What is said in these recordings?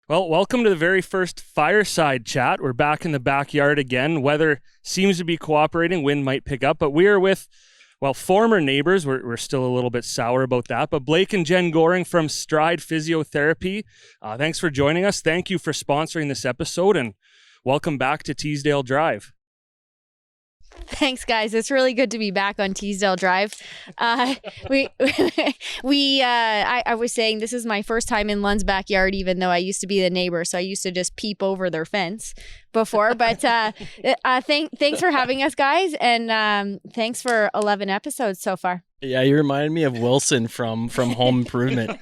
Well, welcome to the very first Fireside chat. We're back in the backyard again. Weather seems to be cooperating. Wind might pick up, but we are with, former neighbors. We're still a little bit sour about that. But Blake and Jen Goehring from Stride Physiotherapy, thanks for joining us. Thank you for sponsoring this episode, and welcome back to Teasdale Drive. Thanks, guys. It's really good to be back on Teasdale Drive. I was saying this is my first time in Lund's backyard, even though I used to be the neighbor, so I used to just peep over their fence before. But thanks for having us, guys, and thanks for 11 episodes so far. Yeah, you reminded me of Wilson from Home Improvement.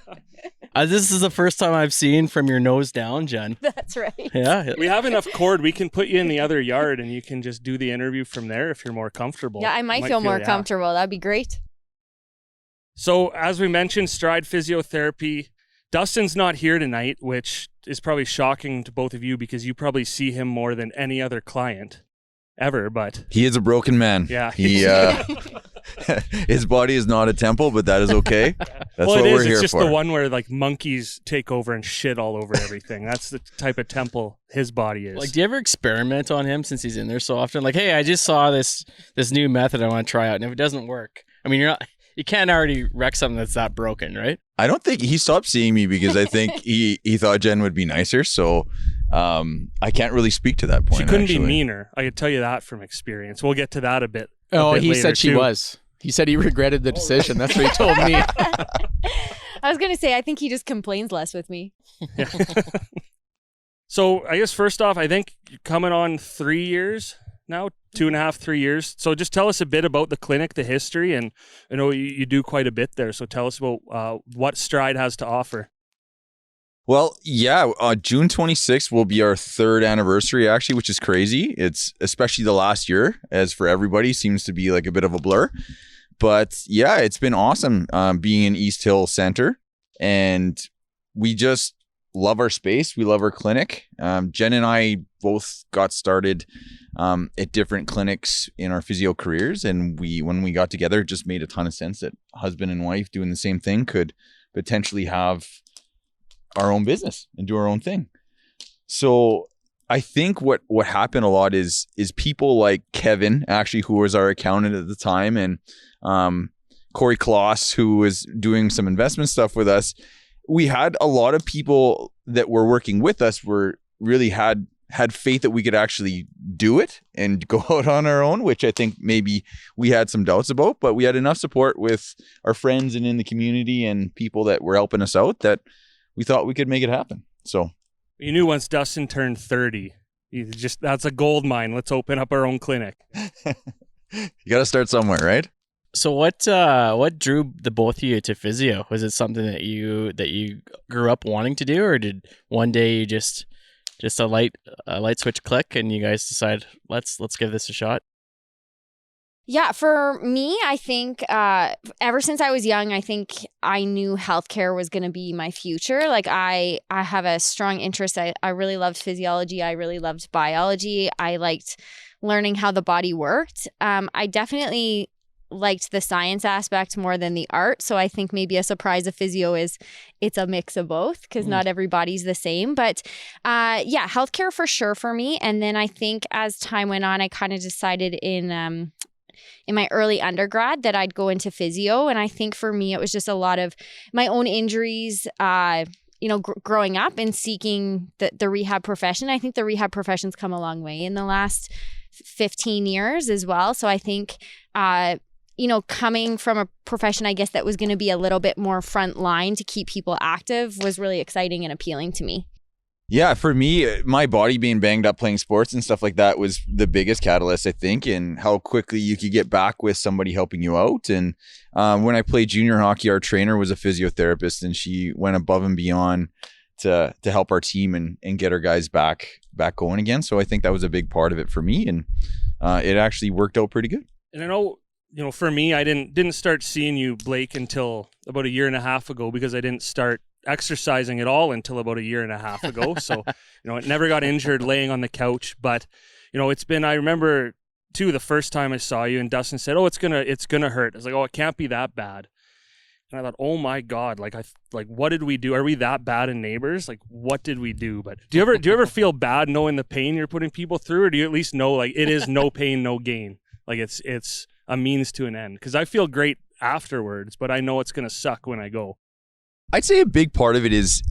This is the first time I've seen from your nose down, Jen. That's right. Yeah. We have enough cord. We can put you in the other yard and you can just do the interview from there if you're more comfortable. Yeah, I might feel more comfortable. That'd be great. So as we mentioned, Stride Physiotherapy. Dustin's not here tonight, which is probably shocking to both of you because you probably see him more than any other client ever, but he is a broken man. Yeah. He his body is not a temple, but that is okay. That's what we're here for. It's just the one where like monkeys take over and shit all over everything. That's the type of temple his body is. Like, do you ever experiment on him since he's in there so often? Like, hey, I just saw this new method I want to try out, and if it doesn't work, I mean, you can't already wreck something that's that broken, right? I don't think he stopped seeing me because I think he thought Jen would be nicer. So I can't really speak to that point. She couldn't be meaner. I could tell you that from experience. We'll get to that a bit. He said she was. He said he regretted the decision. That's what he told me. I was going to say, I think he just complains less with me. Yeah. So I guess first off, I think you're coming on 3 years now, 2.5, 3 years. So just tell us a bit about the clinic, the history, and I know you do quite a bit there. So tell us about what Stride has to offer. Well, yeah, June 26th will be our 3rd anniversary, actually, which is crazy. It's especially the last year, as for everybody, seems to be like a bit of a blur. But yeah, it's been awesome being in East Hill Center. And we just love our space. We love our clinic. Jen and I both got started at different clinics in our physio careers. And when we got together, it just made a ton of sense that husband and wife doing the same thing could potentially have our own business and do our own thing. So I think what happened a lot is people like Kevin, actually, who was our accountant at the time, and Corey Kloss, who was doing some investment stuff with us. We had a lot of people that were working with us really had faith that we could actually do it and go out on our own, which I think maybe we had some doubts about, but we had enough support with our friends and in the community and people that were helping us out that we thought we could make it happen. So you knew once Dustin turned 30, that's a gold mine. Let's open up our own clinic. You got to start somewhere, right? So what drew the both of you to physio? Was it something that you grew up wanting to do, or did one day you just a light switch click and you guys decide let's give this a shot? Yeah, for me, I think ever since I was young, I think I knew healthcare was going to be my future. Like I have a strong interest. I really loved physiology. I really loved biology. I liked learning how the body worked. I definitely liked the science aspect more than the art. So I think maybe a surprise of physio is it's a mix of both because not everybody's the same. But yeah, healthcare for sure for me. And then I think as time went on, I kind of decided in my early undergrad that I'd go into physio. And I think for me, it was just a lot of my own injuries, growing up and seeking the rehab profession. I think the rehab profession's come a long way in the last 15 years as well. So I think, coming from a profession, I guess, that was going to be a little bit more front line to keep people active was really exciting and appealing to me. Yeah, for me, my body being banged up playing sports and stuff like that was the biggest catalyst, I think, and how quickly you could get back with somebody helping you out. And when I played junior hockey, our trainer was a physiotherapist, and she went above and beyond to help our team and get our guys back going again. So I think that was a big part of it for me, and it actually worked out pretty good. And I know, for me, I didn't start seeing you, Blake, until about 1.5 years ago because I didn't start exercising at all until about 1.5 years ago. So, it never got injured laying on the couch, but, it's been, I remember too, the first time I saw you and Dustin said, "Oh, it's gonna hurt." I was like, "Oh, it can't be that bad." And I thought, oh my God, what did we do? Are we that bad in Neighbors? Like, what did we do? But do you ever feel bad knowing the pain you're putting people through, or do you at least know like it is no pain, no gain? Like it's a means to an end. Because I feel great afterwards, but I know it's gonna suck when I go. I'd say a big part of it is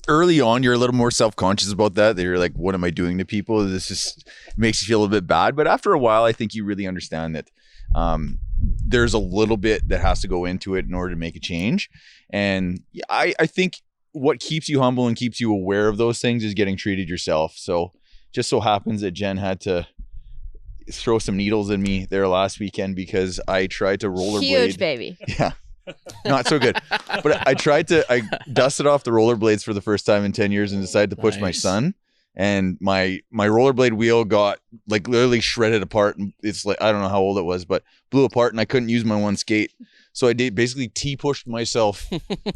early on, you're a little more self-conscious about that. You're like, what am I doing to people? This just makes you feel a little bit bad. But after a while, I think you really understand that there's a little bit that has to go into it in order to make a change. And I think what keeps you humble and keeps you aware of those things is getting treated yourself. So just so happens that Jen had to throw some needles in me there last weekend because I tried to rollerblade. Huge baby. Yeah. Not so good. But I dusted off the rollerblades for the first time in 10 years and decided to push my son. And my rollerblade wheel got like literally shredded apart. And it's like, I don't know how old it was, but blew apart and I couldn't use my one skate. So I basically T-pushed myself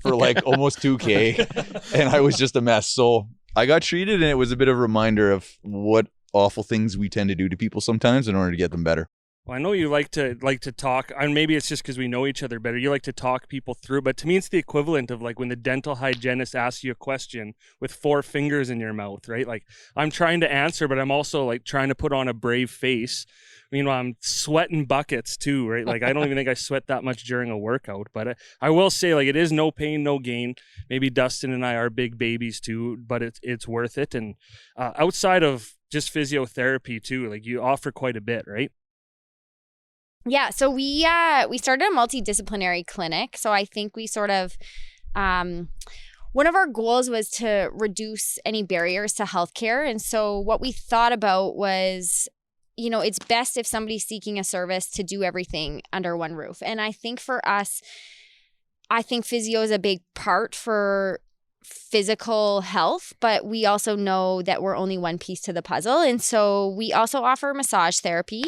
for like almost 2K and I was just a mess. So I got treated and it was a bit of a reminder of what awful things we tend to do to people sometimes in order to get them better. Well, I know you like to talk, and maybe it's just because we know each other better. You like to talk people through, but to me, it's the equivalent of like when the dental hygienist asks you a question with 4 fingers in your mouth, right? Like I'm trying to answer, but I'm also like trying to put on a brave face. Meanwhile, I'm sweating buckets too, right? Like I don't even think I sweat that much during a workout, but I will say like it is no pain, no gain. Maybe Dustin and I are big babies too, but it's worth it. And outside of just physiotherapy too, like you offer quite a bit, right? Yeah, so we started a multidisciplinary clinic. So I think we sort of one of our goals was to reduce any barriers to healthcare. And so what we thought about was, it's best if somebody's seeking a service to do everything under one roof. And I think for us, I think physio is a big part for physical health, but we also know that we're only one piece to the puzzle. And so we also offer massage therapy.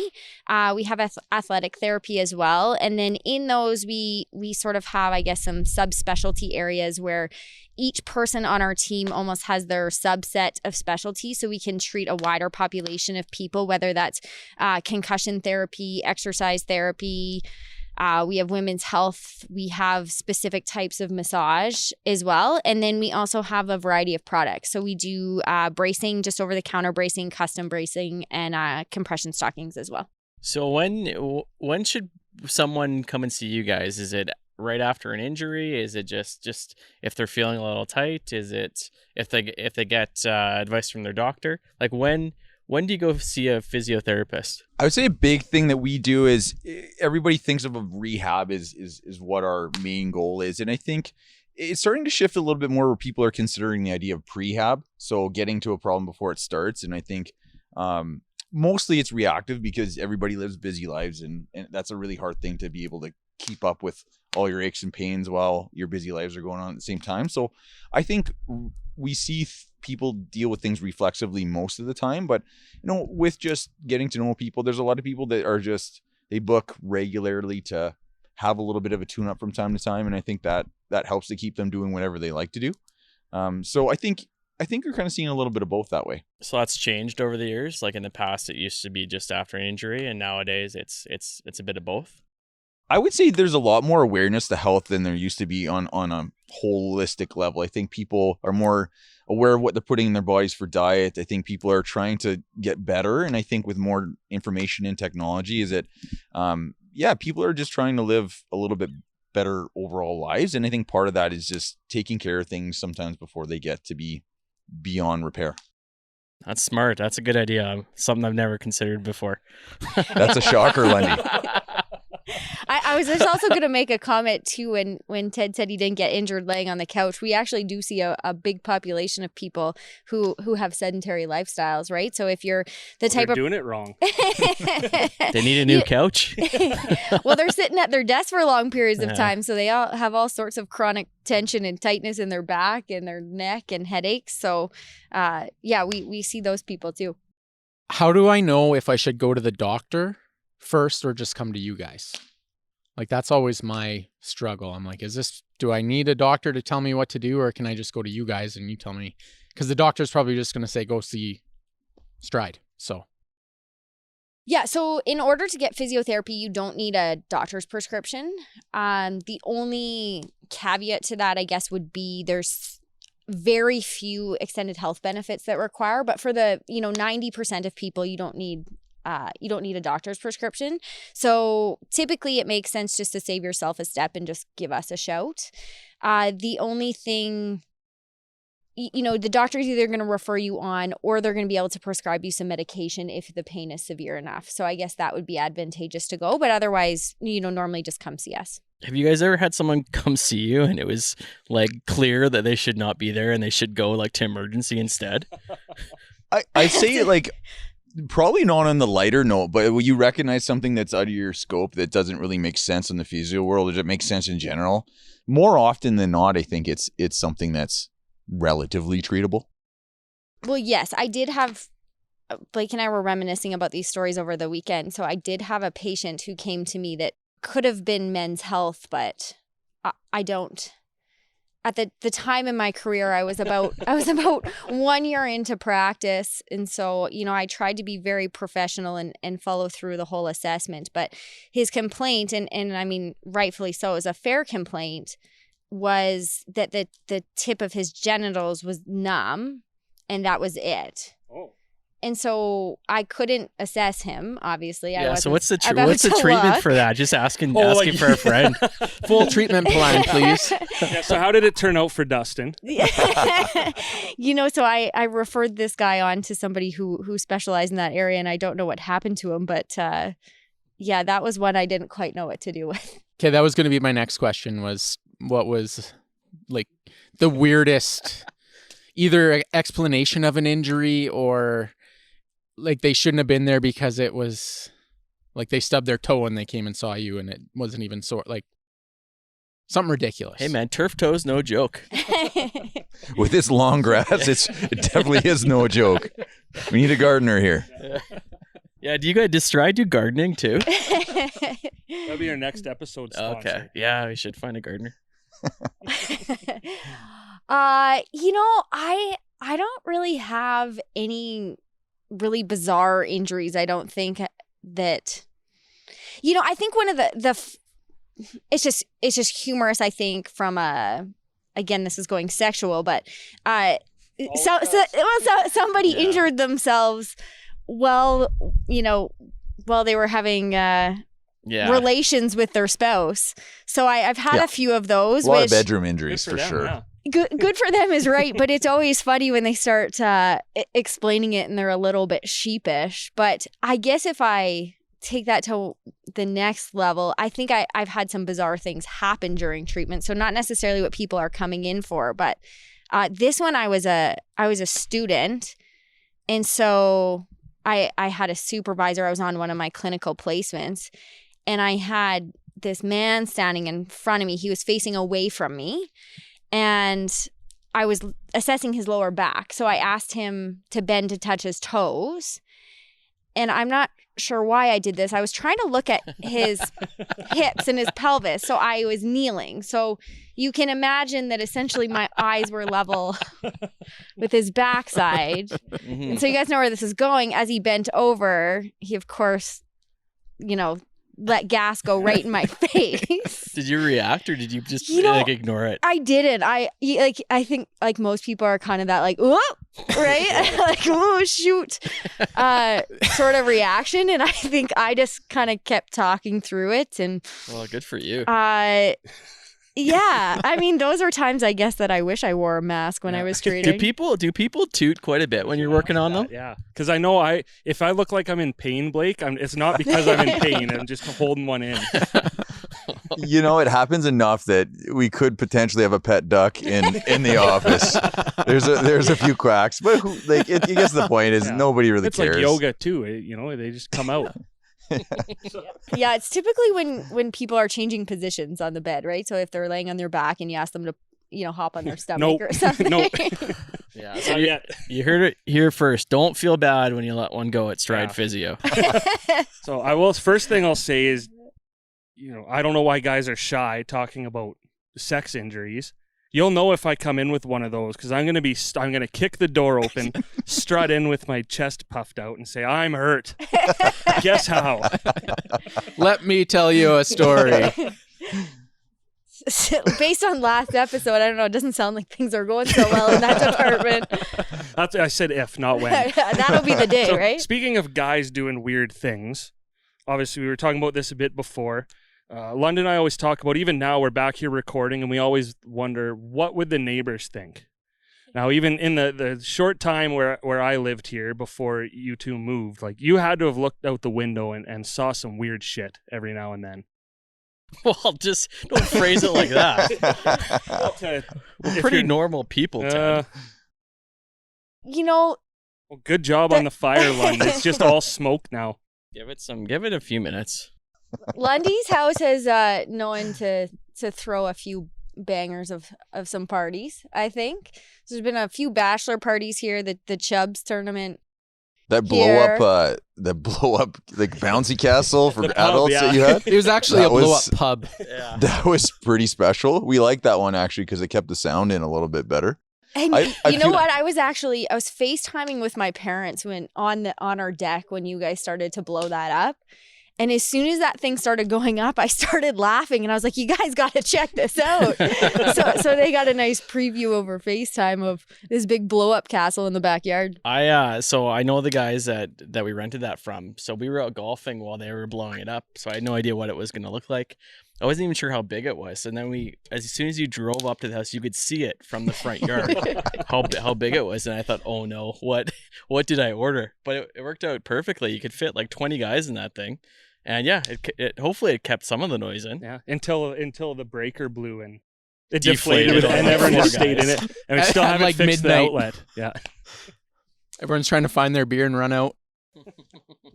We have athletic therapy as well. And then in those, we sort of have, I guess, some subspecialty areas where each person on our team almost has their subset of specialty. So we can treat a wider population of people, whether that's concussion therapy, exercise therapy. We have women's health. We have specific types of massage as well. And then we also have a variety of products. So we do bracing, just over-the-counter bracing, custom bracing, and compression stockings as well. So when should someone come and see you guys? Is it right after an injury? Is it just if they're feeling a little tight? Is it if they get advice from their doctor? Like when do you go see a physiotherapist? I would say a big thing that we do is everybody thinks of a rehab is what our main goal is. And I think it's starting to shift a little bit more where people are considering the idea of prehab. So getting to a problem before it starts. And I think mostly it's reactive because everybody lives busy lives. And that's a really hard thing to be able to keep up with all your aches and pains while your busy lives are going on at the same time. So I think we see people deal with things reflexively most of the time, but with just getting to know people, there's a lot of people that are they book regularly to have a little bit of a tune up from time to time. And I think that helps to keep them doing whatever they like to do. So I think you're kind of seeing a little bit of both that way. So that's changed over the years. Like in the past, it used to be just after an injury, and nowadays it's a bit of both. I would say there's a lot more awareness to health than there used to be on a holistic level. I think people are more aware of what they're putting in their bodies for diet. I think people are trying to get better. And I think with more information and technology is that, people are just trying to live a little bit better overall lives. And I think part of that is just taking care of things sometimes before they get to be beyond repair. That's smart. That's a good idea. Something I've never considered before. That's a shocker, Lenny. I was just also going to make a comment too when Ted said he didn't get injured laying on the couch. We actually do see a big population of people who have sedentary lifestyles, right? So if you're the type They're doing it wrong. They need a new couch. Well, they're sitting at their desk for long periods of time, so they all have all sorts of chronic tension and tightness in their back and their neck and headaches. So we see those people too. How do I know if I should go to the doctor first or just come to you guys? Like, that's always my struggle. I'm like, do I need a doctor to tell me what to do, or can I just go to you guys and you tell me? Because the doctor's probably just going to say, go see Stride. So Yeah, so in order to get physiotherapy, you don't need a doctor's prescription. The only caveat to that, I guess, would be there's very few extended health benefits that require, but for the 90% of people, you don't need a doctor's prescription. So typically, it makes sense just to save yourself a step and just give us a shout. The only thing, the doctor's either going to refer you on or they're going to be able to prescribe you some medication if the pain is severe enough. So I guess that would be advantageous to go. But otherwise, normally just come see us. Have you guys ever had someone come see you and it was like clear that they should not be there and they should go like to emergency instead? I say like probably not on the lighter note, but will you recognize something that's out of your scope that doesn't really make sense in the physio world? Does it make sense in general? More often than not, I think it's something that's relatively treatable. Well, yes, I did have, Blake and I were reminiscing about these stories over the weekend. So I did have a patient who came to me that could have been Men's Health, but I don't. At the time in my career, I was about 1 year into practice. And so, I tried to be very professional and follow through the whole assessment. But his complaint, and I mean, rightfully so, is a fair complaint, was that the tip of his genitals was numb, and that was it. Oh. And so I couldn't assess him, obviously. Yeah, so what's the treatment for that? Just asking for a friend. Full treatment plan, please. Yeah, so how did it turn out for Dustin? So I referred this guy on to somebody who specialized in that area, and I don't know what happened to him, but that was one I didn't quite know what to do with. Okay, that was going to be my next question, was what was like the weirdest either explanation of an injury or like they shouldn't have been there because it was like they stubbed their toe when they came and saw you and it wasn't even sore, like something ridiculous. Hey man, turf toe's no joke. With this long grass, it definitely is no joke. We need a gardener here. Yeah, do you guys do gardening too? That'll be our next episode sponsor. Okay. Yeah, we should find a gardener. I don't really have any really bizarre injuries. I don't think that, I think one of it's just humorous, I think, from again, this is going sexual, but somebody injured themselves while they were having relations with their spouse. So I've had a few of those. A lot of bedroom injuries for sure. Yeah. Good for them is right, but it's always funny when they start explaining it and they're a little bit sheepish. But I guess if I take that to the next level, I think I've had some bizarre things happen during treatment. So not necessarily what people are coming in for, but this one I was a student, and so I had a supervisor. I was on one of my clinical placements, and I had this man standing in front of me. He was facing away from me, and I was assessing his lower back. So I asked him to bend to touch his toes. And I'm not sure why I did this. I was trying to look at his hips and his pelvis. So I was kneeling. So you can imagine that essentially my eyes were level with his backside. Mm-hmm. And so you guys know where this is going. As he bent over, he, of course, let gas go right in my face. Did you react or did you just ignore it? I didn't. I think like most people are kind of that like, whoa, right? Like, oh, shoot, sort of reaction. And I think I just kind of kept talking through it. And well, good for you. Yeah, I mean, those are times I guess that I wish I wore a mask when I was treating. Do people toot quite a bit when you're working on them? Yeah, because I know if I look like I'm in pain, Blake, it's not because I'm in pain. I'm just holding one in. It happens enough that we could potentially have a pet duck in the office. There's a few quacks, but I guess the point is nobody really cares. It's like yoga too. They just come out. Yeah, it's typically when people are changing positions on the bed, right? So if they're laying on their back and you ask them to, hop on their stomach or something. Nope. Yeah. So you heard it here first. Don't feel bad when you let one go at Stride Physio. So first thing I'll say is, I don't know why guys are shy talking about sex injuries. You'll know if I come in with one of those because I'm gonna kick the door open, strut in with my chest puffed out, and say, "I'm hurt." Guess how? Let me tell you a story. Based on last episode, I don't know. It doesn't sound like things are going so well in that department. I said if, not when. That'll be the day, So, right? speaking of guys doing weird things, obviously we were talking about this a bit before. London and I always talk about, even now we're back here recording, and we always wonder, what would the neighbors think? Now, even in the short time where I lived here before you two moved, like, you had to have looked out the window and saw some weird shit every now and then. Well, just don't phrase it like that. We're pretty you're- normal people, Ted. You know, Well, good job on the fire, London. It's just all smoke now. Give it a few minutes. Lundy's house has known to throw a few bangers of some parties, I think. So there's been a few bachelor parties here, the Chubbs tournament. That blow up like bouncy castle for The pub, adults that you yeah. had. It was actually That a blow was- up pub. Yeah. That was pretty special. We liked that one actually because it kept the sound in a little bit better. And I you know feel- what? I was FaceTiming with my parents when on our deck when you guys started to blow that up. And as soon as that thing started going up, I started laughing and I was like, you guys got to check this out. so they got a nice preview over FaceTime of this big blow up castle in the backyard. So I know the guys that we rented that from. So we were out golfing while they were blowing it up. So I had no idea what it was going to look like. I wasn't even sure how big it was. And then as soon as you drove up to the house, you could see it from the front yard, how big it was. And I thought, oh no, what did I order? But it worked out perfectly. You could fit like 20 guys in that thing. And yeah, it hopefully it kept some of the noise in. Yeah, until the breaker blew and it Deflated deflated, on and the everyone floor, just stayed in guys. it. And we still At haven't like fixed midnight. the outlet. Yeah. Everyone's trying to find their beer and run out.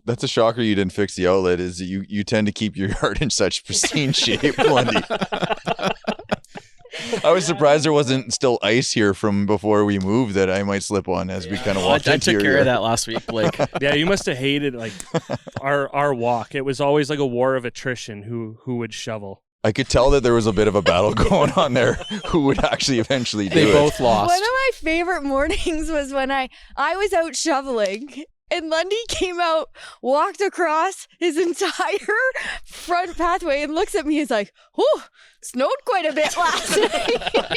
That's a shocker you didn't fix the outlet. Is that you tend to keep your yard in such pristine shape, Lundy. I was surprised there wasn't still ice here from before we moved that I might slip on as we kind of walked I into took your care yard. of that last week, Blake. Yeah, you must have hated like our walk. It was always like a war of attrition who would shovel. I could tell that there was a bit of a battle going on there. Who would actually eventually do They it? both lost. One of my favorite mornings was when I was out shoveling and Lundy came out, walked across his entire front pathway and looks at me. He's like, "Oh, snowed quite a bit last night."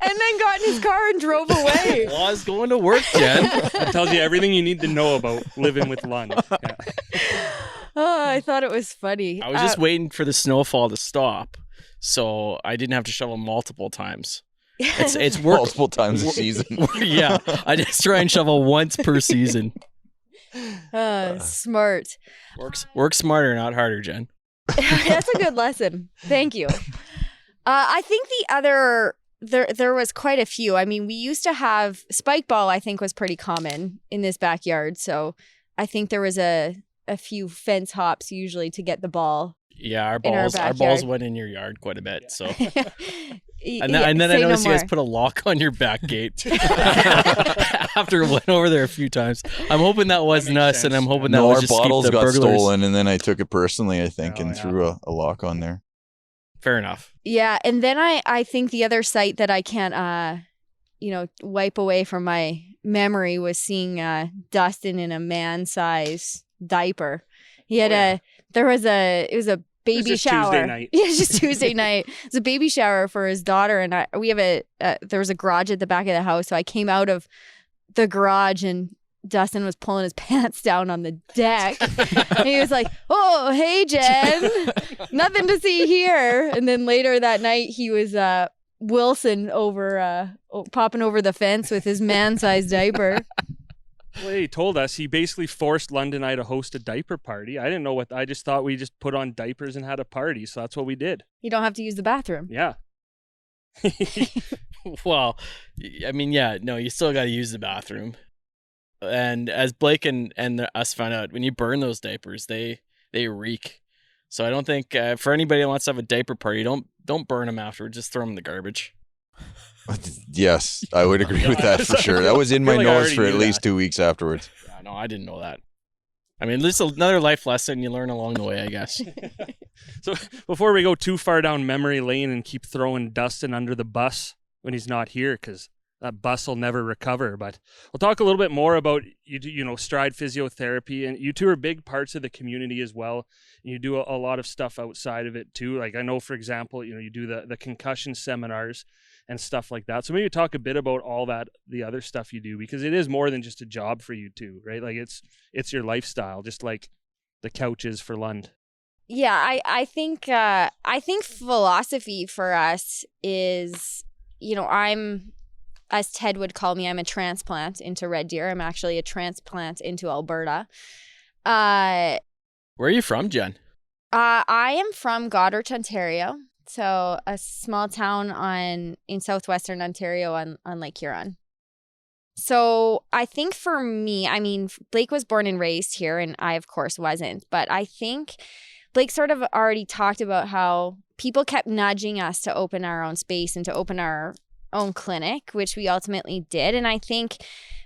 And then got in his car and drove away. Well, I was going to work, Jen. It tells you everything you need to know about living with Lund. Yeah. Oh, I thought it was funny. I was just waiting for the snowfall to stop, so I didn't have to shovel multiple times. It's work. Multiple times a season. Yeah, I just try and shovel once per season. Smart. Work smarter, not harder, Jen. That's a good lesson. Thank you. I think the other there was quite a few. I mean, we used to have spike ball. I think was pretty common in this backyard. So I think there was a few fence hops usually to get the ball. Yeah, our In our balls backyard. went in your yard quite a bit. So And and then I say no noticed you guys more. put a lock on your back gate after I went over there a few times. I'm hoping that wasn't makes us, and sense. I'm hoping that No, was our just to keep bottles the got burglars. stolen, and then I took it personally, I think, Oh, and yeah. threw a lock on there. Fair enough. Yeah, and then I think the other sight that I can't wipe away from my memory was seeing Dustin in a man-size diaper. He had it was a baby just shower. Tuesday night. Yeah, it's just Tuesday night. It was a baby shower for his daughter, and we have there was a garage at the back of the house, so I came out of the garage and Dustin was pulling his pants down on the deck. And he was like, "Oh, hey, Jen, nothing to see here." And then later that night, he was Wilson popping over the fence with his man-sized diaper. Well, he told us he basically forced London and I to host a diaper party. I didn't know I just thought we just put on diapers and had a party. So that's what we did. You don't have to use the bathroom. Yeah. Well, I mean, yeah, no, you still got to use the bathroom. And as Blake and us found out, when you burn those diapers, they reek. So I don't think for anybody that wants to have a diaper party, don't burn them afterwards. Just throw them in the garbage. Yes, I would agree with that for sure. That was in my I feel like I nose already for at knew least that. 2 weeks afterwards. Yeah, no, I didn't know that. I mean, this is another life lesson you learn along the way, I guess. So before we go too far down memory lane and keep throwing Dustin under the bus when he's not here, because that bus will never recover. But we'll talk a little bit more about Stride Physiotherapy, and you two are big parts of the community as well. You do a lot of stuff outside of it too. Like I know, for example, you do the concussion seminars and stuff like that. So maybe talk a bit about all that, the other stuff you do, because it is more than just a job for you too, right? Like it's your lifestyle, just like the couch is for Lund. Yeah, I think philosophy for us is, I'm, as Ted would call me, I'm a transplant into Red Deer. I'm actually a transplant into Alberta. Where are you from, Jen? I am from Goehring, Ontario. So a small town in southwestern Ontario on Lake Huron. So I think for me, I mean, Blake was born and raised here, and I, of course, wasn't. But I think Blake sort of already talked about how people kept nudging us to open our own space and to open our own clinic, which we ultimately did. And I think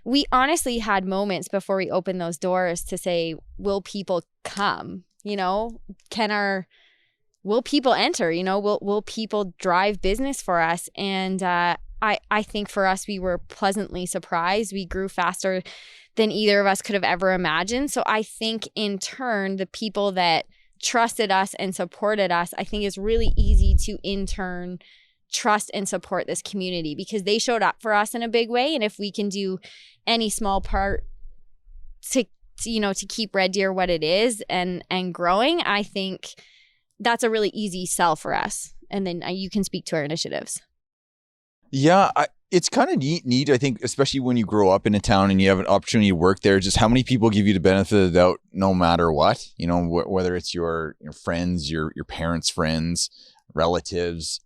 we honestly had moments before we opened those doors to say, will people come? Will people enter? Will people drive business for us? And I think for us, we were pleasantly surprised. We grew faster than either of us could have ever imagined. So I think in turn, the people that trusted us and supported us, I think it's really easy to in turn trust and support this community because they showed up for us in a big way. And if we can do any small part to keep Red Deer what it is and growing, I think that's a really easy sell for us. And then you can speak to our initiatives. Yeah, it's kind of neat, I think, especially when you grow up in a town and you have an opportunity to work there, just how many people give you the benefit of the doubt no matter what, whether it's your friends, your parents' friends, relatives,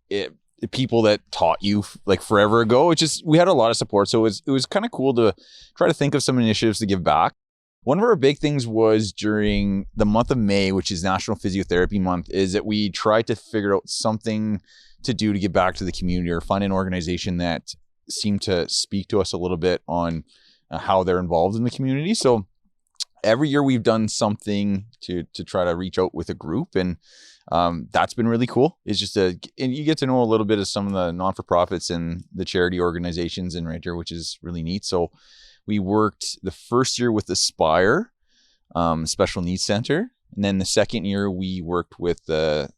people that taught you like forever ago. We had a lot of support. So it was kind of cool to try to think of some initiatives to give back. One of our big things was during the month of May, which is National Physiotherapy Month, is that we tried to figure out something to do to give back to the community or find an organization that seemed to speak to us a little bit on how they're involved in the community. So every year we've done something to try to reach out with a group, and that's been really cool. It's just and you get to know a little bit of some of the non-for-profits and the charity organizations in Red Deer, which is really neat. So we worked the first year with Aspire Special Needs Center. And then the second year we worked with the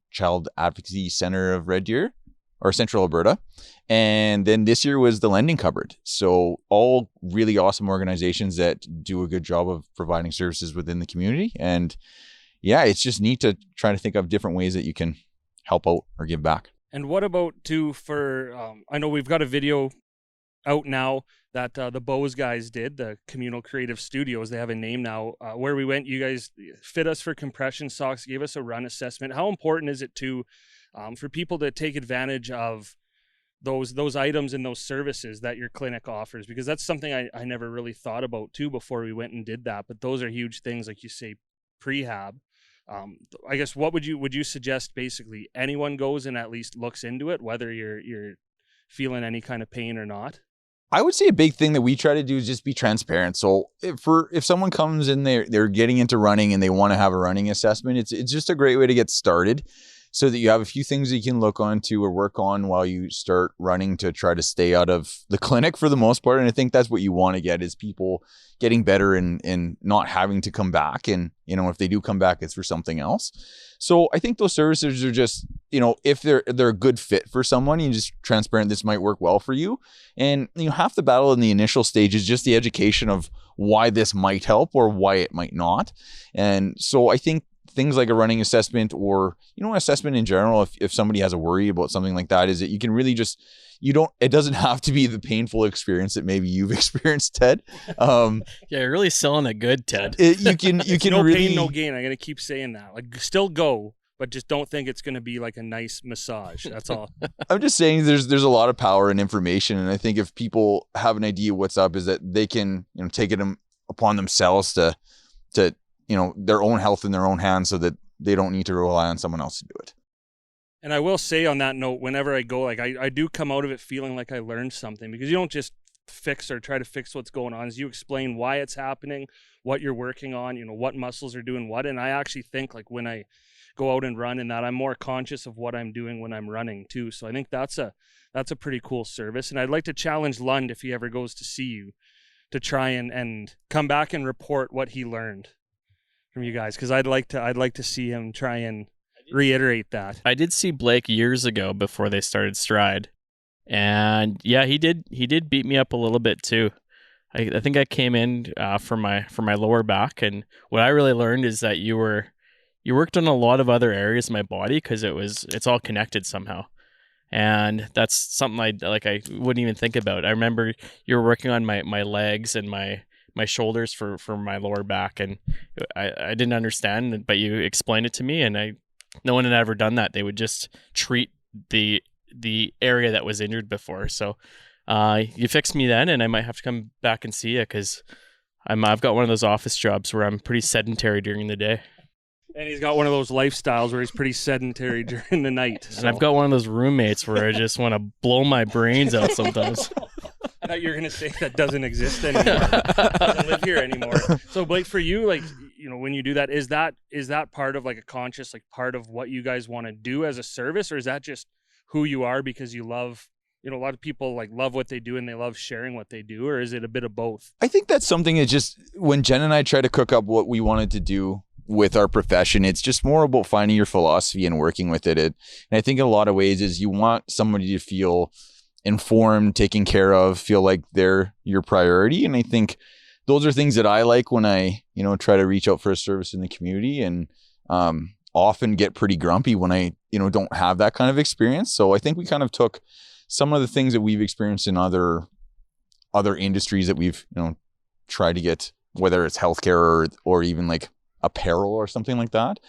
Child Advocacy Center of Red Deer or Central Alberta. And then this year was the Lending Cupboard. So all really awesome organizations that do a good job of providing services within the community. And yeah, it's just neat to try to think of different ways that you can help out or give back. And what about too for, I know we've got a video out now that the Bose guys did, the Communal Creative Studios. They have a name now, where we went. You guys fit us for compression socks, gave us a run assessment. How important is it to for people to take advantage of those items and those services that your clinic offers? Because that's something I never really thought about too before we went and did that. But those are huge things, like you say, prehab. I guess what would you suggest? Basically, anyone goes and at least looks into it, whether you're feeling any kind of pain or not. I would say a big thing that we try to do is just be transparent. So if someone comes in, they're getting into running and they want to have a running assessment, it's just a great way to get started so that you have a few things that you can look onto or work on while you start running to try to stay out of the clinic for the most part. And I think that's what you want to get is people getting better and not having to come back. And, if they do come back, it's for something else. So I think those services are just, if they're a good fit for someone, you're just transparent, this might work well for you. And, half the battle in the initial stage is just the education of why this might help or why it might not. And so I think things like a running assessment or, an assessment in general, if somebody has a worry about something like that, is that you can really just, it doesn't have to be the painful experience that maybe you've experienced, Ted. Yeah, you're really selling it good, Ted. You can no really pain, no gain. I'm going to keep saying that. Like, still go, but just don't think it's going to be like a nice massage. That's all. I'm just saying there's a lot of power in information. And I think if people have an idea what's up, is that they can, take it upon themselves to their own health in their own hands so that they don't need to rely on someone else to do it. And I will say on that note, whenever I go, like I do come out of it feeling like I learned something, because you don't just fix or try to fix what's going on is you explain why it's happening, what you're working on, what muscles are doing what. And I actually think like when I go out and run and that I'm more conscious of what I'm doing when I'm running too. So I think that's a pretty cool service. And I'd like to challenge Lund, if he ever goes to see you, to try and come back and report what he learned from you guys. Cause I'd like to see him try and reiterate that. I did see Blake years ago before they started Stride. And yeah, he did beat me up a little bit too. I think I came in for my lower back, and what I really learned is that you worked on a lot of other areas of my body because it's all connected somehow. And that's something I wouldn't even think about. I remember you were working on my legs and my shoulders for my lower back, and I didn't understand, but you explained it to me, and no one had ever done that. They would just treat the area that was injured before. So you fixed me then, and I might have to come back and see you because I've got one of those office jobs where I'm pretty sedentary during the day. And he's got one of those lifestyles where he's pretty sedentary during the night. So. And I've got one of those roommates where I just want to blow my brains out sometimes. I thought you were going to say that doesn't exist anymore. Doesn't live here anymore. So Blake, for you, like, when you do that, is that part of like a conscious, like part of what you guys want to do as a service, or is that just who you are because you love, a lot of people like love what they do and they love sharing what they do, or is it a bit of both? I think that's something that just when Jen and I try to cook up what we wanted to do with our profession, it's just more about finding your philosophy and working with it. And I think in a lot of ways is you want somebody to feel informed, taken care of, feel like they're your priority. And I think those are things that I like when I, try to reach out for a service in the community, and often get pretty grumpy when I, don't have that kind of experience. So I think we kind of took some of the things that we've experienced in other industries that we've, tried to get, whether it's healthcare or even like apparel or something like that,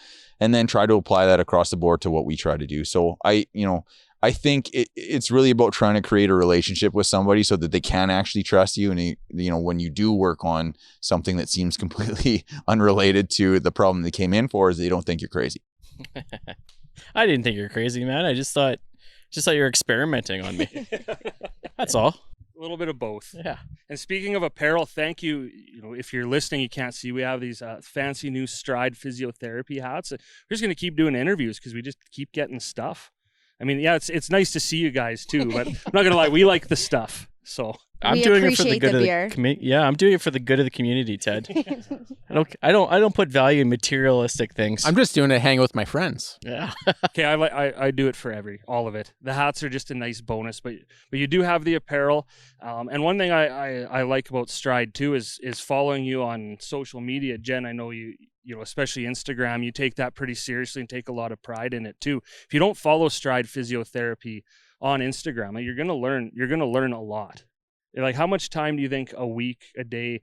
and then try to apply that across the board to what we try to do. So I think it's really about trying to create a relationship with somebody so that they can actually trust you. And, when you do work on something that seems completely unrelated to the problem they came in for, is they don't think you're crazy. I didn't think you're crazy, man. I just thought you were experimenting on me. That's all. A little bit of both. Yeah. And speaking of apparel, thank you. If you're listening, you can't see, we have these fancy new Stride Physiotherapy hats. We're just going to keep doing interviews because we just keep getting stuff. I mean, yeah, it's nice to see you guys too, but I'm not going to lie, we like the stuff. So I'm doing it for the good of the community. Yeah, I'm doing it for the good of the community, Ted. I don't put value in materialistic things. I'm just doing it to hang out with my friends. Yeah. Okay, I do it for all of it. The hats are just a nice bonus, but you do have the apparel. And one thing I like about Stride too is following you on social media. Jen, I know you especially Instagram, you take that pretty seriously and take a lot of pride in it too. If you don't follow Stride Physiotherapy on Instagram, you're gonna learn a lot. Like, how much time do you think a week, a day?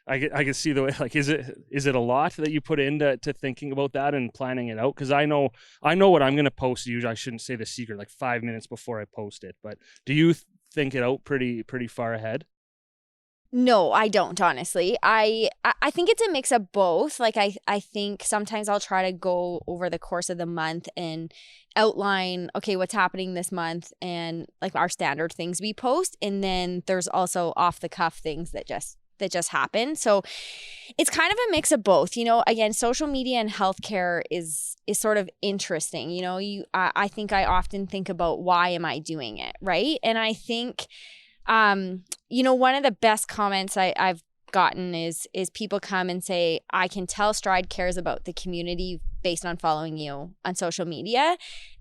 I can see the way, like, is it a lot that you put into thinking about that and planning it out? Because I know what I'm gonna post. Usually, I shouldn't say the secret, like 5 minutes before I post it. But do you think it out pretty far ahead? No, I don't, honestly. I think it's a mix of both. Like, I think sometimes I'll try to go over the course of the month and outline, okay, what's happening this month and like our standard things we post. And then there's also off the cuff things that just happen. So it's kind of a mix of both. Again, social media and healthcare is sort of interesting. I think I often think about, why am I doing it, right? And I think one of the best comments I've gotten is people come and say, I can tell Stride cares about the community based on following you on social media.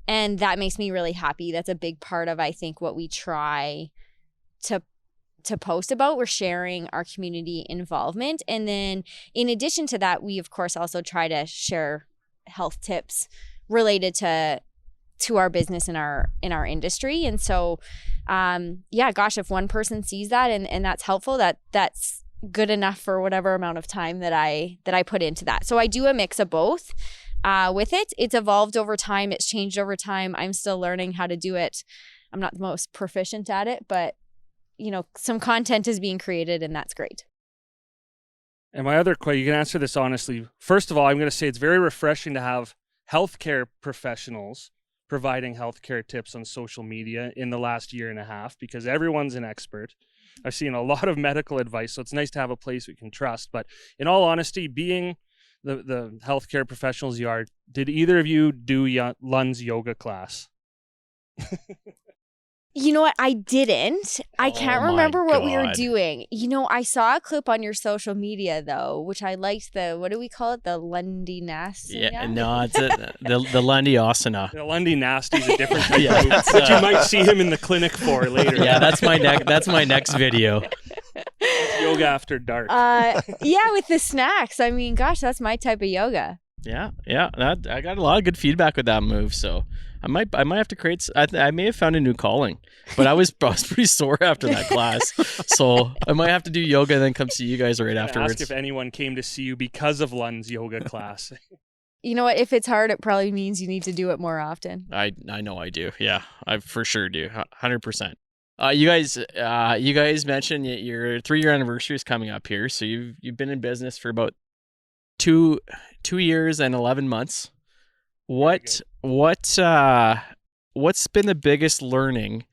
And that makes me really happy. That's a big part of, I think, what we try to post about. We're sharing our community involvement. And then in addition to that, we of course also try to share health tips related to our business in our industry. And so if one person sees that and that's helpful, that's good enough for whatever amount of time that I put into that. So I do a mix of both with it. It's evolved over time. It's changed over time. I'm still learning how to do it. I'm not the most proficient at it, but some content is being created, and that's great. And my other question, you can answer this honestly. First of all, I'm going to say it's very refreshing to have healthcare professionals providing healthcare tips on social media in the last year and a half, because everyone's an expert. I've seen a lot of medical advice, so it's nice to have a place we can trust. But in all honesty, being the healthcare professionals you are, did either of you do Lund's yoga class? You know what? I didn't. I can't Oh my remember what we were God. doing. I saw a clip on your social media though, which I liked. What do we call it? The Lundinasana? Yeah, no, it's the Lundy Asana. The Lundy Nasty is a different type Yeah, of move it's, that you might see him in the clinic for later. Yeah, that's my next video. Yoga after dark. Yeah, with the snacks. I mean, gosh, that's my type of yoga. Yeah. I got a lot of good feedback with that move, so I might have to create. I may have found a new calling, but I was pretty sore after that class, so I might have to do yoga and then come see you guys right afterwards. Ask if anyone came to see you because of Lund's yoga class. You know what? If it's hard, it probably means you need to do it more often. I know I do. Yeah, I for sure do. 100%. You guys mentioned your 3-year anniversary is coming up here, so you've been in business for about two years and 11 months. What's been the biggest learning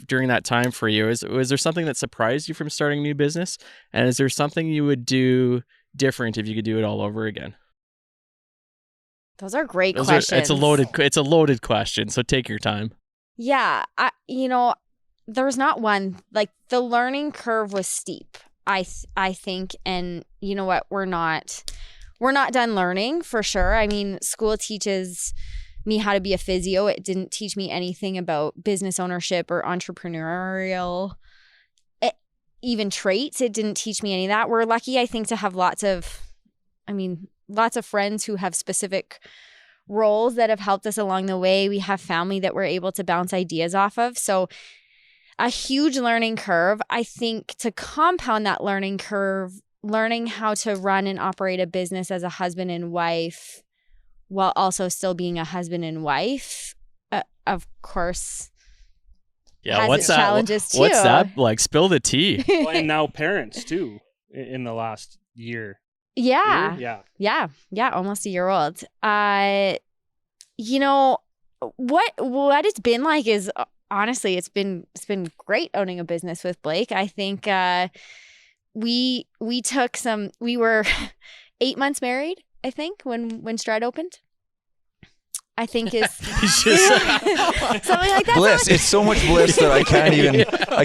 during that time for you? Was there something that surprised you from starting a new business? And is there something you would do different if you could do it all over again? Those are great questions. It's a loaded question, so take your time. Yeah, there's not one. Like, the learning curve was steep, I think, and you know what? We're not done learning, for sure. I mean, school teaches me how to be a physio. It didn't teach me anything about business ownership or entrepreneurial even traits. It didn't teach me any of that. We're lucky, I think, to have lots of friends who have specific roles that have helped us along the way. We have family that we're able to bounce ideas off of. So a huge learning curve. I think to compound that learning curve, learning how to run and operate a business as a husband and wife while also still being a husband and wife, of course, has its challenges too. What's that like? Spill the tea. Well, and now parents too in the last year. Yeah. Yeah. Yeah. Almost a year old. What it's been like is honestly, it's been great owning a business with Blake. I think we were 8 months married, I think, when Stride opened. I think is something like that. Bliss. It's so much bliss that I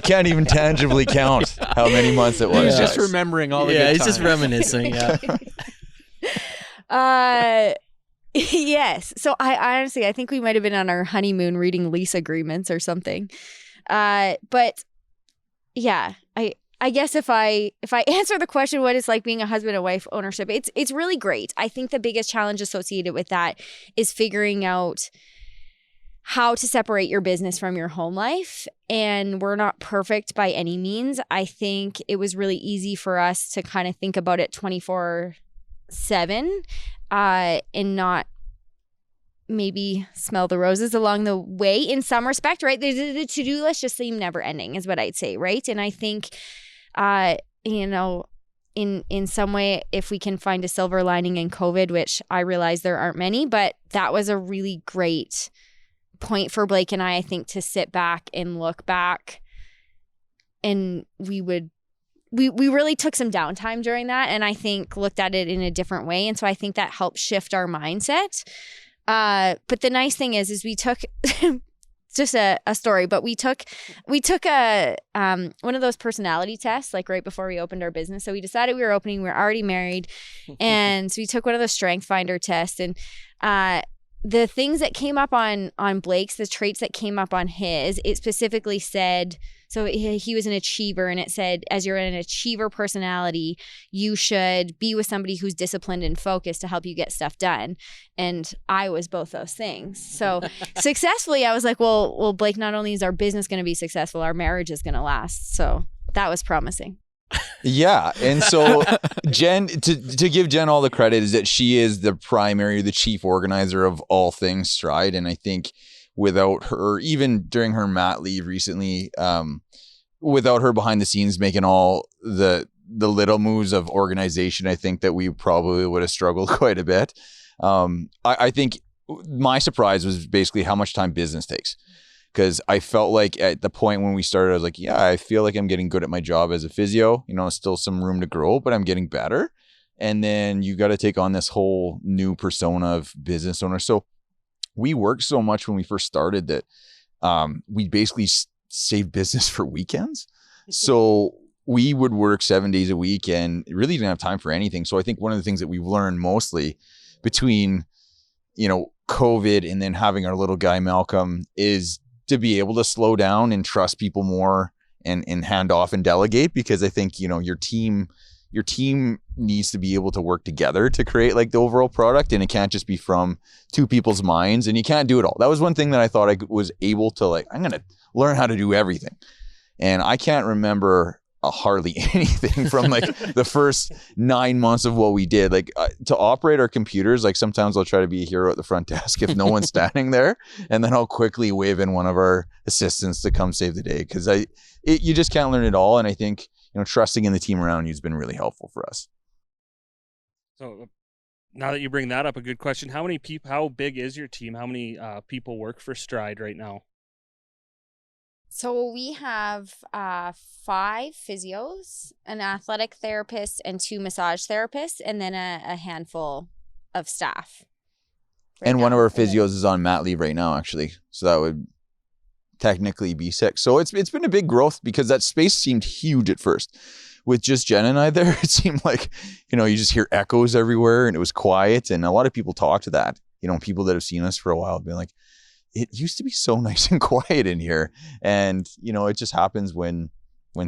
can't even tangibly count how many months it was. He's just remembering all the good he's times. just reminiscing. Yeah. Yes. So I honestly, I think we might have been on our honeymoon reading lease agreements or something. But yeah, I guess if I answer the question, what it's like being a husband and wife ownership, it's really great. I think the biggest challenge associated with that is figuring out how to separate your business from your home life. And we're not perfect by any means. I think it was really easy for us to kind of think about it 24/7 and not maybe smell the roses along the way in some respect, right? The to-do list just seemed never ending is what I'd say, right? And I think in some way, if we can find a silver lining in COVID, which I realize there aren't many, but that was a really great point for Blake and I think, to sit back and look back. And we really took some downtime during that, and I think looked at it in a different way. And so I think that helped shift our mindset. But the nice thing is we took just a story, but we took a one of those personality tests like right before we opened our business. So we decided we were opening, we were already married, and so we took one of the strength finder tests, and the things that came up on Blake's, the traits that came up on his, it specifically said, so he was an achiever, and it said, as you're an achiever personality, you should be with somebody who's disciplined and focused to help you get stuff done. And I was both those things. So successfully, I was like, well, Blake, not only is our business going to be successful, our marriage is going to last. So that was promising. Yeah. And so Jen, to give Jen all the credit, is that she is the chief organizer of all things Stride. And I think without her, even during her mat leave recently, without her behind the scenes making all the little moves of organization, I think that we probably would have struggled quite a bit. I think my surprise was basically how much time business takes. because I felt like at the point when we started, I was like, yeah, I feel like I'm getting good at my job as a physio. Still some room to grow, but I'm getting better. And then you got to take on this whole new persona of business owner. So we worked so much when we first started that we basically saved business for weekends. So we would work 7 days a week and really didn't have time for anything. So I think one of the things that we've learned mostly between, COVID and then having our little guy, Malcolm, is to be able to slow down and trust people more and hand off and delegate, because I think, your team needs to be able to work together to create like the overall product, and it can't just be from two people's minds, and you can't do it all. That was one thing that I thought I was able to I'm going to learn how to do everything. And I can't remember hardly anything from the first 9 months of what we did. To operate our computers, sometimes I'll try to be a hero at the front desk if no one's standing there, and then I'll quickly wave in one of our assistants to come save the day, because you just can't learn it all. And I think trusting in the team around you has been really helpful for us. So now that you bring that up, a good question: how big is your team? How many people work for Stride right now? So we have 5 physios, an athletic therapist, and 2 massage therapists, and then a handful of staff. And one of our physios is on mat leave right now, actually. So that would technically be 6. So it's been a big growth, because that space seemed huge at first. With just Jen and I there, it seemed like, you just hear echoes everywhere, and it was quiet. And a lot of people talk to that, people that have seen us for a while have been like, it used to be so nice and quiet in here. And, it just happens when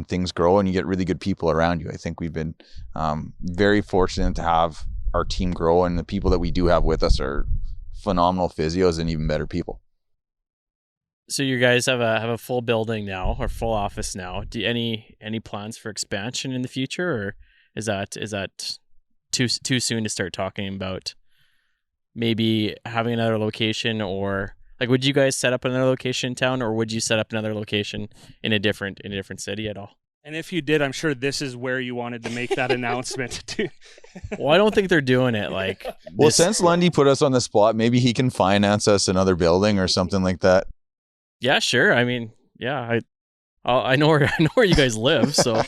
things grow and you get really good people around you. I think we've been very fortunate to have our team grow, and the people that we do have with us are phenomenal physios and even better people. So you guys have a full building now, or full office now. Do any plans for expansion in the future, or is that too soon to start talking about maybe having another location? Or would you guys set up another location in town, or would you set up another location in a different city at all? And if you did, I'm sure this is where you wanted to make that announcement too. Well, I don't think they're doing it since Lundy put us on the spot, maybe he can finance us another building or something like that. Yeah, sure. I mean, yeah, I know where you guys live, so.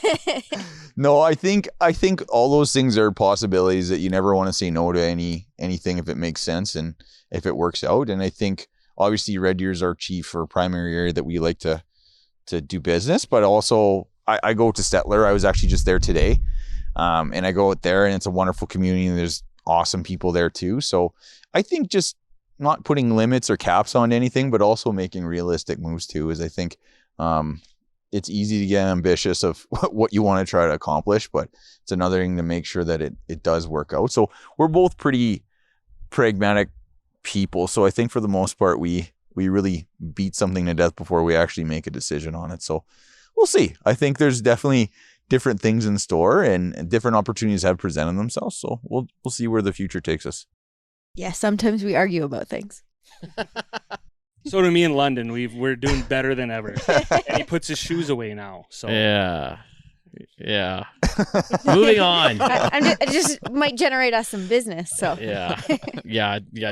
No, I think all those things are possibilities that you never want to say no to anything if it makes sense and if it works out. And I think obviously Red Deer is our chief or primary area that we like to do business, but also I go to Stettler. I was actually just there today, and I go out there, and it's a wonderful community, and there's awesome people there too. So I think just not putting limits or caps on anything, but also making realistic moves too, is I think it's easy to get ambitious of what you want to try to accomplish, but it's another thing to make sure that it does work out. So we're both pretty pragmatic people. So I think for the most part, we really beat something to death before we actually make a decision on it. So we'll see. I think there's definitely different things in store, and different opportunities have presented themselves. So we'll see where the future takes us. Yeah, sometimes we argue about things. So do me in London. We're doing better than ever. And he puts his shoes away now. So yeah. Moving on. It just might generate us some business. So yeah.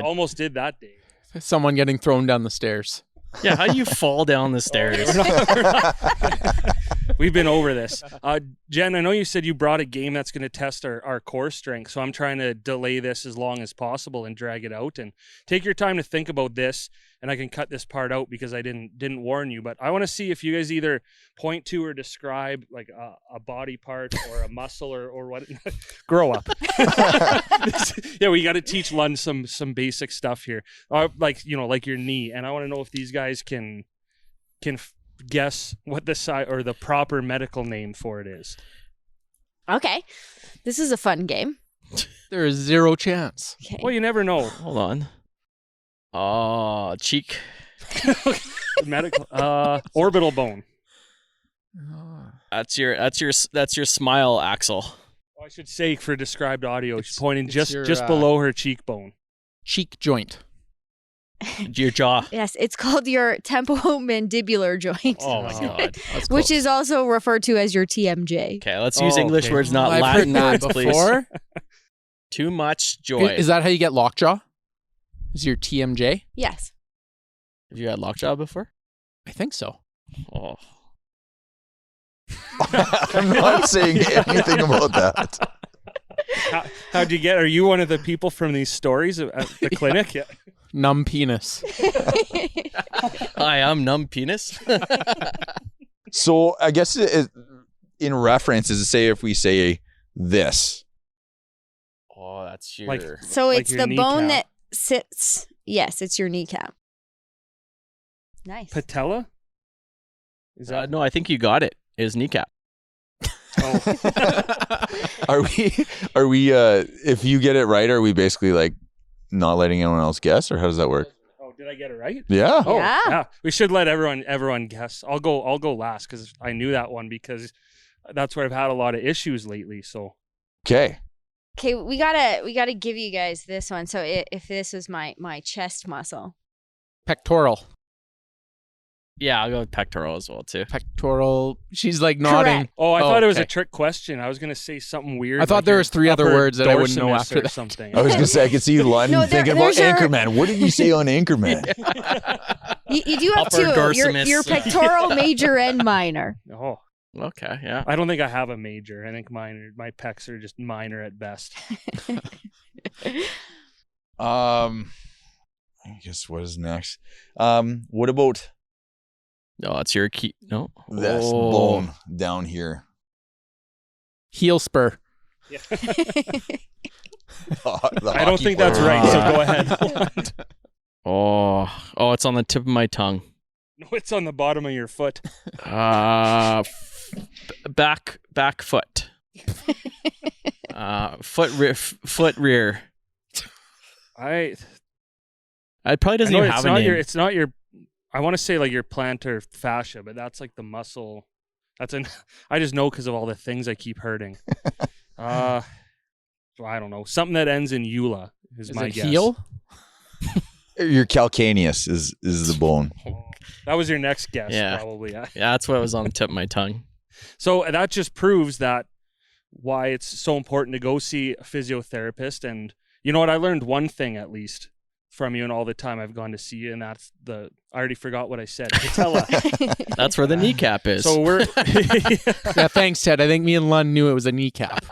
Almost did that day. Someone getting thrown down the stairs. Yeah, how do you fall down the stairs? We've been over this. Jen, I know you said you brought a game that's going to test our core strength, so I'm trying to delay this as long as possible and drag it out. And take your time to think about this, and I can cut this part out because I didn't warn you. But I want to see if you guys either point to or describe like a body part or a muscle or what. Grow up. Yeah, we got to teach Lund some basic stuff here, like your knee. And I want to know if these guys can guess what the size or the proper medical name for it is. Okay, this is a fun game. There is zero chance. Okay. Well, you never know. Hold on. Oh, cheek. Medical orbital bone. That's your smile, Axel. I should say for described audio, she's pointing just your, below her cheekbone. Cheek joint. Your jaw. Yes, it's called your temporomandibular joint. Oh my god. Which is also referred to as your TMJ. Okay, let's use English words, not I've Latin heard words, that please. before. Too much joy. Is that how you get lockjaw? Is your TMJ? Yes. Have you had lockjaw before? I think so. Oh. I'm not saying anything about that. How'd you get? Are you one of the people from these stories at the clinic? Yeah. Numb penis. Hi, I'm numb penis. So I guess in reference is to say if we say this. Oh, that's your. Like- So Like it's your the bone kneecap. that sits. Yes, it's your kneecap. Nice. Patella? Is that no, I think you got it. His kneecap. oh. Are we if you get it right, are we basically like not letting anyone else guess, or how does that work? Oh, did I get it right? Yeah. Oh, Yeah. yeah. We should let everyone guess. I'll go last because I knew that one because that's where I've had a lot of issues lately. So Okay. Okay, we gotta give you guys this one. So if this was my chest muscle, Pectoral. Yeah, I'll go with pectoral as well too. Pectoral. She's like nodding. Correct. I thought it was a okay. trick question. I was gonna say something weird. I thought like there your was 3 other upper words that I wouldn't know dorsimus after or that. something. I was gonna say I could see Lund No, thinking about there's your- Anchorman. What did you say on Anchorman? you do have Upper two. Your dorsimus. pectoral major and minor. Oh, Okay, yeah. I don't think I have a major. I think my pecs are just minor at best. I guess what is next? What about No, it's your key. No. this Oh. bone down here? Heel spur. I don't think that's right. So go ahead. Oh, it's on the tip of my tongue. No, it's on the bottom of your foot. Back foot. Foot rear. It probably doesn't even have a name. It's not your. I want to say like your plantar fascia, but that's like the muscle. I just know because of all the things I keep hurting. I don't know. Something that ends in eula is my it guess. heel? Your calcaneus is the bone. That was your next guess, Yeah. probably. Yeah, that's what was on the tip of my tongue. So that just proves that why it's so important to go see a physiotherapist. And you know what? I learned one thing at least from you and all the time I've gone to see you, and that's I already forgot what I said. Patella. That's where the kneecap is. So we're Yeah, thanks, Ted. I think me and Lund knew it was a kneecap.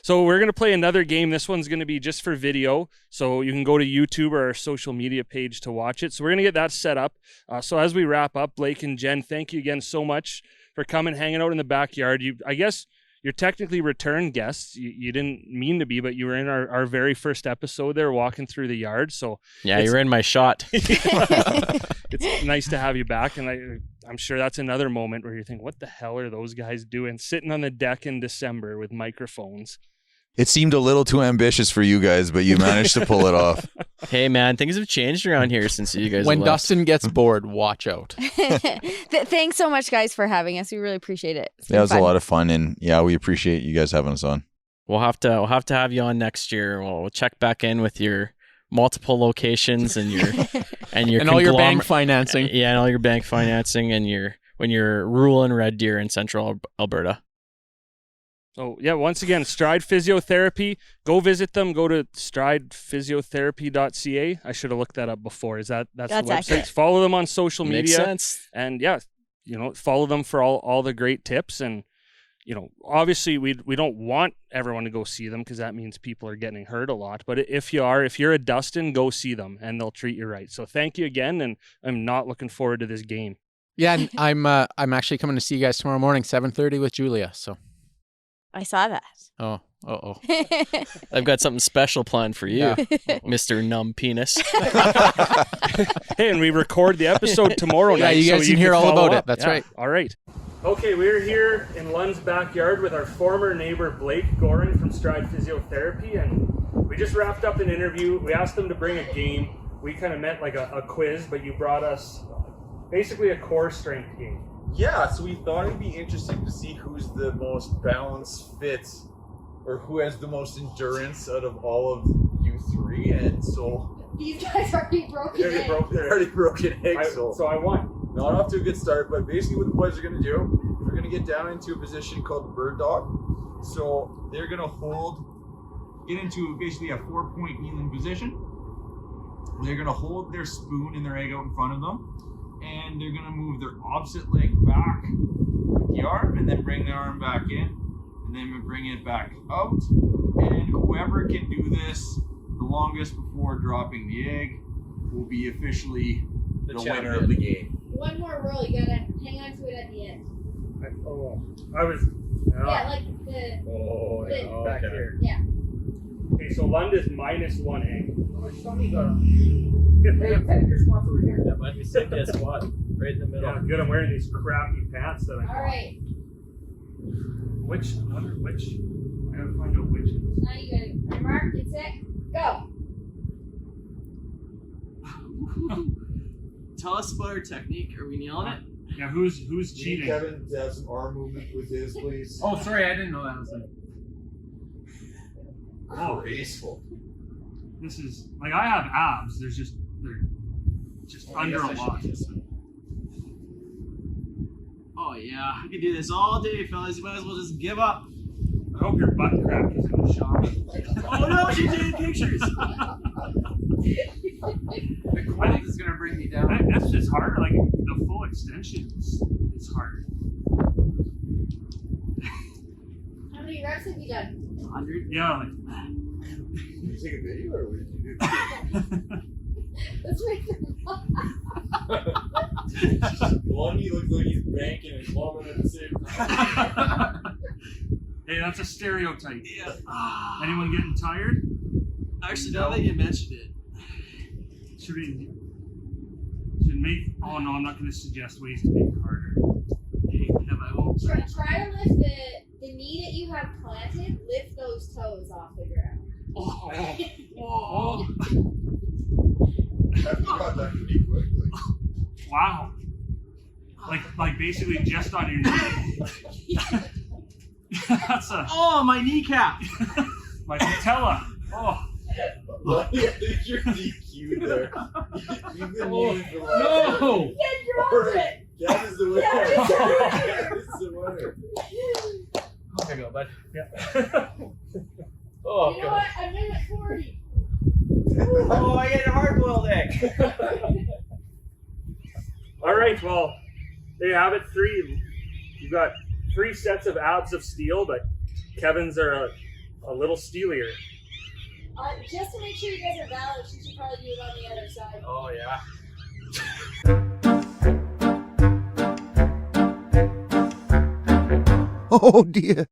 So we're going to play another game. This one's going to be just for video. So you can go to YouTube or our social media page to watch it. So we're going to get that set up. So as we wrap up, Blake and Jen, thank you again so much for coming, hanging out in the backyard. I guess you're technically return guests. You didn't mean to be, but you were in our very first episode there walking through the yard. So yeah, you're in my shot. it's nice to have you back. And I'm sure that's another moment where you think, what the hell are those guys doing sitting on the deck in December with microphones? It seemed a little too ambitious for you guys, but you managed to pull it off. Hey, man, things have changed around here since you guys When left. Dustin gets bored, watch out. Thanks so much, guys, for having us. We really appreciate it. It's Yeah, been it was fun. a lot of fun, and yeah, we appreciate you guys having us on. We'll have to have you on next year. We'll check back in with your multiple locations and your And all your bank financing. Yeah, and all your bank financing and when you're ruling Red Deer in central Alberta. So yeah, once again, Stride Physiotherapy. Go visit them. Go to stridephysiotherapy.ca. I should have looked that up before. That's the website. accurate. Follow them on social Makes media. sense. And yeah, follow them for all the great tips. And obviously we don't want everyone to go see them because that means people are getting hurt a lot. But if you're a Dustin, go see them and they'll treat you right. So thank you again, and I'm not looking forward to this game. Yeah, and I'm actually coming to see you guys tomorrow morning, 7:30 with Julia. So, I saw that. oh. I've got something special planned for you, Yeah. Mr. Numb Penis. Hey, and we record the episode tomorrow Yeah, night. you guys so can hear all follow about it. up. That's Yeah, right. All right. Okay, we're here in Lund's backyard with our former neighbor Blake Goehring from Stride Physiotherapy, and we just wrapped up an interview. We asked them to bring a game. We kind of meant like a quiz, but you brought us basically a core strength game. Yeah, so we thought it'd be interesting to see who's the most balanced fit or who has the most endurance out of all of you three. And so These guys already broke You already broke they're their. already broken eggs. So I won. Not off to a good start, but basically what the boys are going to do, we're going to get down into a position called the bird dog. So they're going to get into basically a 4-point kneeling position. They're going to hold their spoon and their egg out in front of them. and they're gonna move their opposite leg back with the arm, and then bring the arm back in, and then bring it back out. And whoever can do this the longest before dropping the egg will be officially the winner of the game. One more roll. You gotta hang on to it at the end. I was. Yeah, like the. Oh, the back here. Yeah. Okay, so Lund is -1 egg. Yeah, might be sick at squat right in the middle. Yeah, good. I'm wearing these crappy pants that I All right. Which? I gotta find out which. Now you gotta mark. Get set. Go. Tell us about our technique. Are we nailing it? Yeah, who's Need cheating? Kevin to have some arm movement with his, please. Oh, sorry, I didn't know that was Oh, Graceful. this is like I have abs. They're just under a lot. Oh yeah, I could do this all day, fellas. You might as well just give up. I hope your butt crack is in the shot. Oh no, she's taking pictures. The cold is gonna bring me down. That's just hard. Like the full extension is hard. How many reps have you done? 100. Yeah, like Did you take a video or what did you do? Let's make them. Lundy looks like he's banking and clubbing at the same time. hey, that's a stereotype. Yeah. Anyone getting tired? Actually, now that you mentioned it, Should make. Oh no, I'm not going to suggest ways to make it harder. I won't. Try to lift the knee that you have planted. Lift those toes off the ground. Oh. I got that pretty quickly. Wow. Like basically just on your knee. That's Oh, my kneecap. my patella. Oh. Lundy, I think you're DQ there. You've been used for No! Get Cat is the winner. Cat is the winner. There you go, bud. Oh, You know what? I'm in at 40. Oh, I get a hard-boiled egg. All right. Well, there you have it. You've got 3 sets of abs of steel, but Kevin's are a little steelier. Just to make sure you guys are balanced, you should probably do it on the other side. Oh, yeah. Oh dear.